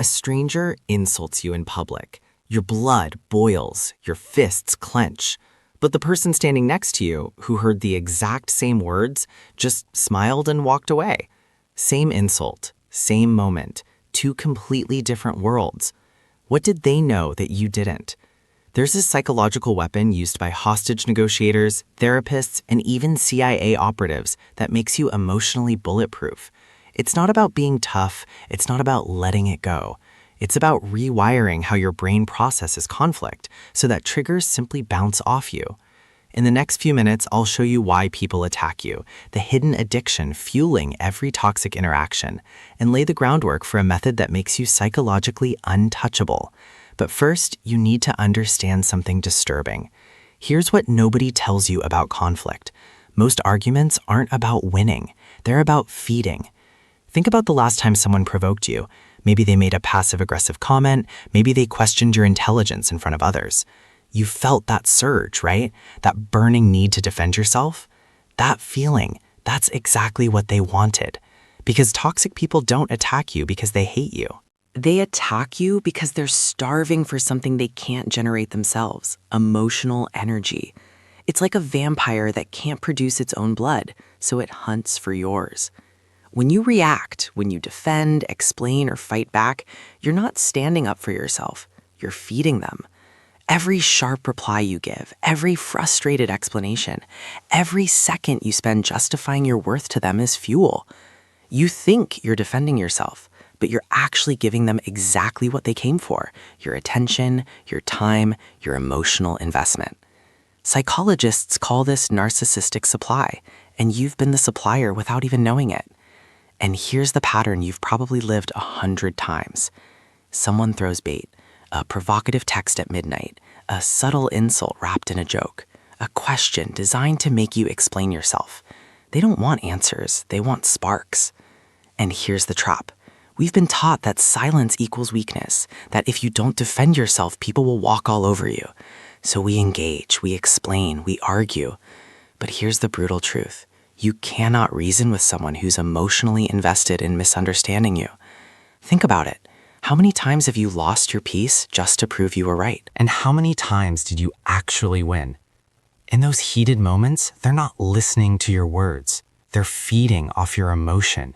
A stranger insults you in public. Your blood boils, your fists clench. But the person standing next to you, who heard the exact same words, just smiled and walked away. Same insult, same moment, two completely different worlds. What did they know that you didn't? There's a psychological weapon used by hostage negotiators, therapists, and even CIA operatives that makes you emotionally bulletproof. It's not about being tough, it's not about letting it go. It's about rewiring how your brain processes conflict so that triggers simply bounce off you. In the next few minutes, I'll show you why people attack you, the hidden addiction fueling every toxic interaction, and lay the groundwork for a method that makes you psychologically untouchable. But first, you need to understand something disturbing. Here's what nobody tells you about conflict. Most arguments aren't about winning, they're about feeding. Think about the last time someone provoked you. Maybe they made a passive-aggressive comment, maybe they questioned your intelligence in front of others. You felt that surge, right? That burning need to defend yourself? That feeling, that's exactly what they wanted. Because toxic people don't attack you because they hate you. They attack you because they're starving for something they can't generate themselves, emotional energy. It's like a vampire that can't produce its own blood, so it hunts for yours. When you react, when you defend, explain, or fight back, you're not standing up for yourself, you're feeding them. Every sharp reply you give, every frustrated explanation, every second you spend justifying your worth to them is fuel. You think you're defending yourself, but you're actually giving them exactly what they came for: your attention, your time, your emotional investment. Psychologists call this narcissistic supply, and you've been the supplier without even knowing it. And here's the pattern you've probably lived 100 times. Someone throws bait, a provocative text at midnight, a subtle insult wrapped in a joke, a question designed to make you explain yourself. They don't want answers, they want sparks. And here's the trap. We've been taught that silence equals weakness, that if you don't defend yourself, people will walk all over you. So we engage, we explain, we argue. But here's the brutal truth. You cannot reason with someone who's emotionally invested in misunderstanding you. Think about it. How many times have you lost your peace just to prove you were right? And how many times did you actually win? In those heated moments, they're not listening to your words. They're feeding off your emotion.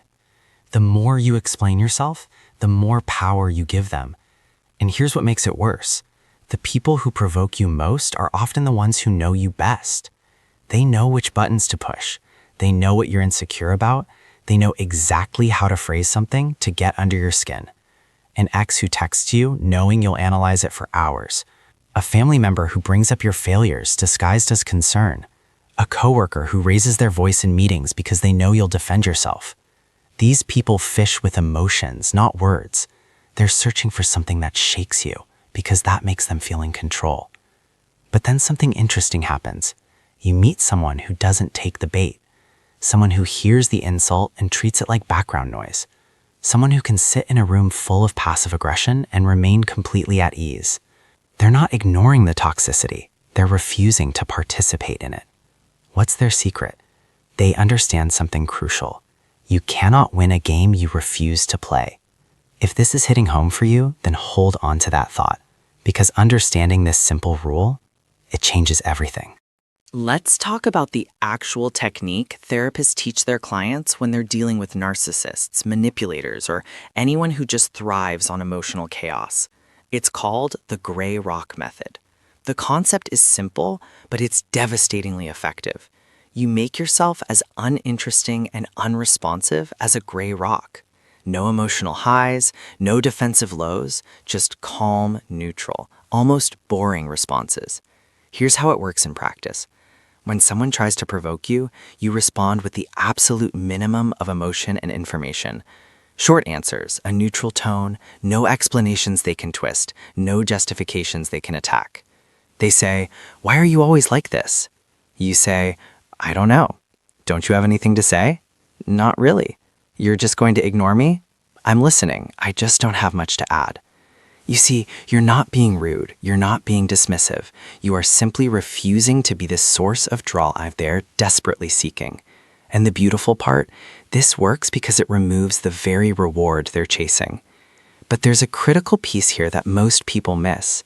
The more you explain yourself, the more power you give them. And here's what makes it worse. The people who provoke you most are often the ones who know you best. They know which buttons to push. They know what you're insecure about. They know exactly how to phrase something to get under your skin. An ex who texts you knowing you'll analyze it for hours. A family member who brings up your failures disguised as concern. A coworker who raises their voice in meetings because they know you'll defend yourself. These people fish with emotions, not words. They're searching for something that shakes you because that makes them feel in control. But then something interesting happens. You meet someone who doesn't take the bait. Someone who hears the insult and treats it like background noise. Someone who can sit in a room full of passive aggression and remain completely at ease. They're not ignoring the toxicity. They're refusing to participate in it. What's their secret? They understand something crucial. You cannot win a game you refuse to play. If this is hitting home for you, then hold on to that thought, because understanding this simple rule, it changes everything. Let's talk about the actual technique therapists teach their clients when they're dealing with narcissists, manipulators, or anyone who just thrives on emotional chaos. It's called the gray rock method. The concept is simple, but it's devastatingly effective. You make yourself as uninteresting and unresponsive as a gray rock. No emotional highs, no defensive lows, just calm, neutral, almost boring responses. Here's how it works in practice. When someone tries to provoke you, you respond with the absolute minimum of emotion and information. Short answers, a neutral tone, no explanations they can twist, no justifications they can attack. They say, "Why are you always like this?" You say, "I don't know." "Don't you have anything to say?" "Not really." "You're just going to ignore me?" "I'm listening. I just don't have much to add." You see, you're not being rude. You're not being dismissive. You are simply refusing to be the source of drive they're desperately seeking. And the beautiful part, this works because it removes the very reward they're chasing. But there's a critical piece here that most people miss.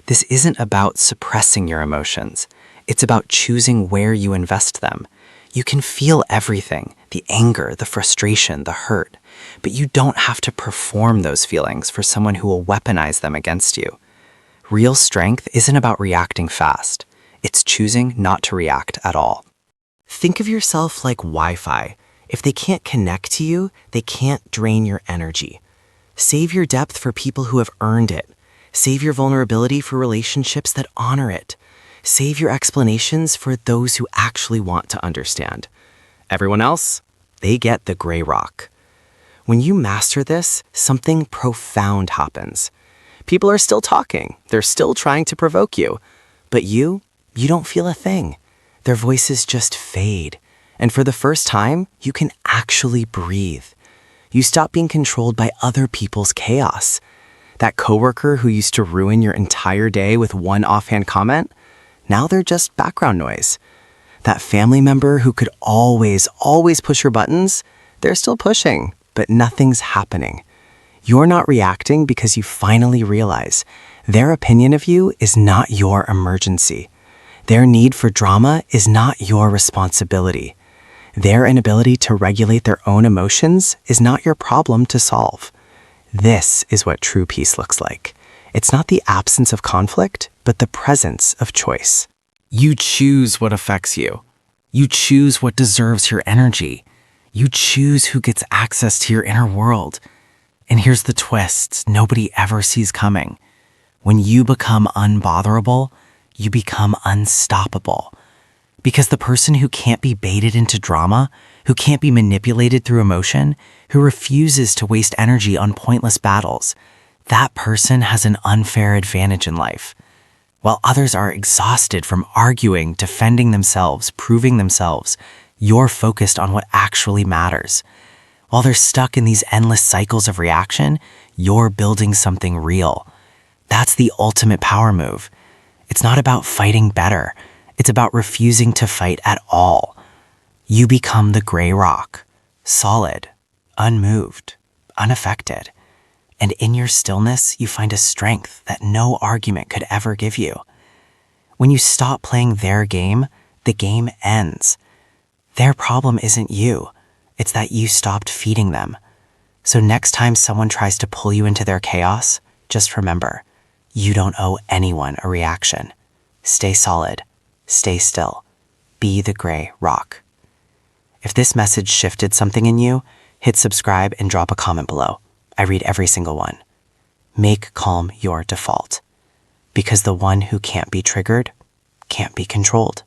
This isn't about suppressing your emotions. It's about choosing where you invest them. You can feel everything, the anger, the frustration, the hurt, but you don't have to perform those feelings for someone who will weaponize them against you. Real strength isn't about reacting fast. It's choosing not to react at all. Think of yourself like Wi-Fi. If they can't connect to you, they can't drain your energy. Save your depth for people who have earned it. Save your vulnerability for relationships that honor it. Save your explanations for those who actually want to understand. Everyone else, they get the gray rock. When you master this, something profound happens. People are still talking. They're still trying to provoke you. But you don't feel a thing. Their voices just fade. And for the first time, you can actually breathe. You stop being controlled by other people's chaos. That coworker who used to ruin your entire day with one offhand comment, now they're just background noise. That family member who could always push your buttons, they're still pushing, but nothing's happening. You're not reacting because you finally realize their opinion of you is not your emergency. Their need for drama is not your responsibility. Their inability to regulate their own emotions is not your problem to solve. This is what true peace looks like. It's not the absence of conflict, but the presence of choice. You choose what affects you. You choose what deserves your energy. You choose who gets access to your inner world. And here's the twist nobody ever sees coming. When you become unbotherable, you become unstoppable. Because the person who can't be baited into drama, who can't be manipulated through emotion, who refuses to waste energy on pointless battles, that person has an unfair advantage in life. While others are exhausted from arguing, defending themselves, proving themselves, you're focused on what actually matters. While they're stuck in these endless cycles of reaction, you're building something real. That's the ultimate power move. It's not about fighting better. It's about refusing to fight at all. You become the gray rock, solid, unmoved, unaffected. And in your stillness, you find a strength that no argument could ever give you. When you stop playing their game, the game ends. Their problem isn't you. It's that you stopped feeding them. So next time someone tries to pull you into their chaos, just remember, you don't owe anyone a reaction. Stay solid. Stay still. Be the gray rock. If this message shifted something in you, hit subscribe and drop a comment below. I read every single one. Make calm your default. Because the one who can't be triggered can't be controlled.